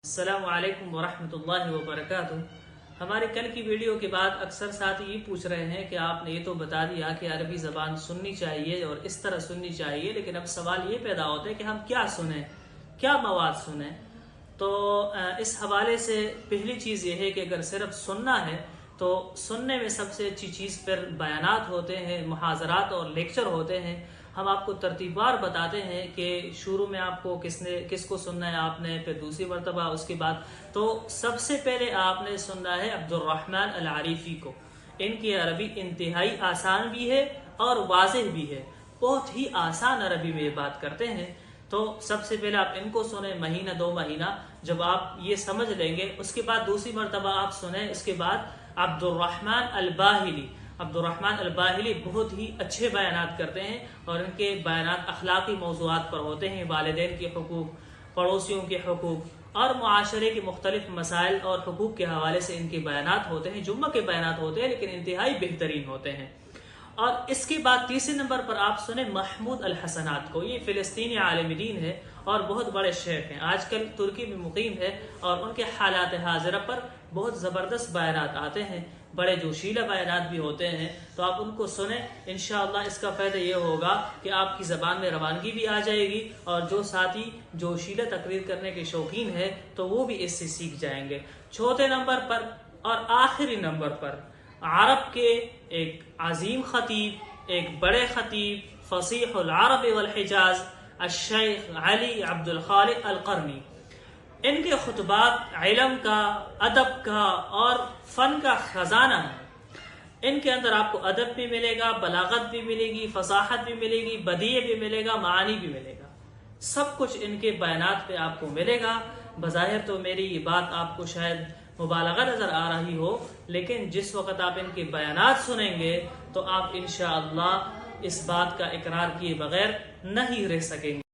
السلام علیکم ورحمۃ اللہ وبرکاتہ۔ ہمارے کل کی ویڈیو کے بعد اکثر ساتھی یہ پوچھ رہے ہیں کہ آپ نے یہ تو بتا دیا کہ عربی زبان سننی چاہیے اور اس طرح سننی چاہیے، لیکن اب سوال یہ پیدا ہوتا ہے کہ ہم کیا سنیں، کیا مواد سنیں۔ تو اس حوالے سے پہلی چیز یہ ہے کہ اگر صرف سننا ہے تو سننے میں سب سے اچھی چیز پھر بیانات ہوتے ہیں، محاضرات اور لیکچر ہوتے ہیں۔ ہم آپ کو ترتیب وار بتاتے ہیں کہ شروع میں آپ کو کس کو سننا ہے، آپ نے پھر دوسری مرتبہ اس کے بعد۔ تو سب سے پہلے آپ نے سننا ہے عبد الرحمن العریفی کو۔ ان کی عربی انتہائی آسان بھی ہے اور واضح بھی ہے، بہت ہی آسان عربی میں یہ بات کرتے ہیں۔ تو سب سے پہلے آپ ان کو سنیں، مہینہ دو مہینہ جب آپ یہ سمجھ لیں گے، اس کے بعد دوسری مرتبہ آپ سنیں۔ اس کے بعد عبد الرحمن الباہلی، عبد الرحمن الباہلی بہت ہی اچھے بیانات کرتے ہیں اور ان کے بیانات اخلاقی موضوعات پر ہوتے ہیں، والدین کے حقوق، پڑوسیوں کے حقوق اور معاشرے کے مختلف مسائل اور حقوق کے حوالے سے ان کے بیانات ہوتے ہیں۔ جمعہ کے بیانات ہوتے ہیں لیکن انتہائی بہترین ہوتے ہیں۔ اور اس کے بعد تیسرے نمبر پر آپ سنیں محمود الحسنات کو۔ یہ فلسطینی عالم دین ہے اور بہت بڑے شیخ ہیں، آج کل ترکی میں مقیم ہے، اور ان کے حالات حاضرہ پر بہت زبردست بیانات آتے ہیں، بڑے جوشیلہ بیانات بھی ہوتے ہیں۔ تو آپ ان کو سنیں، انشاءاللہ اس کا فائدہ یہ ہوگا کہ آپ کی زبان میں روانگی بھی آ جائے گی، اور جو ساتھی جوشیلہ تقریر کرنے کے شوقین ہیں تو وہ بھی اس سے سیکھ جائیں گے۔ چوتھے نمبر پر اور آخری نمبر پر عرب کے ایک عظیم خطیب، ایک بڑے خطیب، فصیح العرب والحجاز، الشیخ علی عبد الخالق القرنی۔ ان کے خطبات علم کا، ادب کا اور فن کا خزانہ ہے۔ ان کے اندر آپ کو ادب بھی ملے گا، بلاغت بھی ملے گی، فصاحت بھی ملے گی، بدیع بھی ملے گا، معانی بھی ملے گا، سب کچھ ان کے بیانات پہ آپ کو ملے گا۔ بظاہر تو میری یہ بات آپ کو شاید مبالغہ نظر آ رہی ہو، لیکن جس وقت آپ ان کے بیانات سنیں گے تو آپ انشاءاللہ اس بات کا اقرار کیے بغیر نہیں رہ سکیں گے۔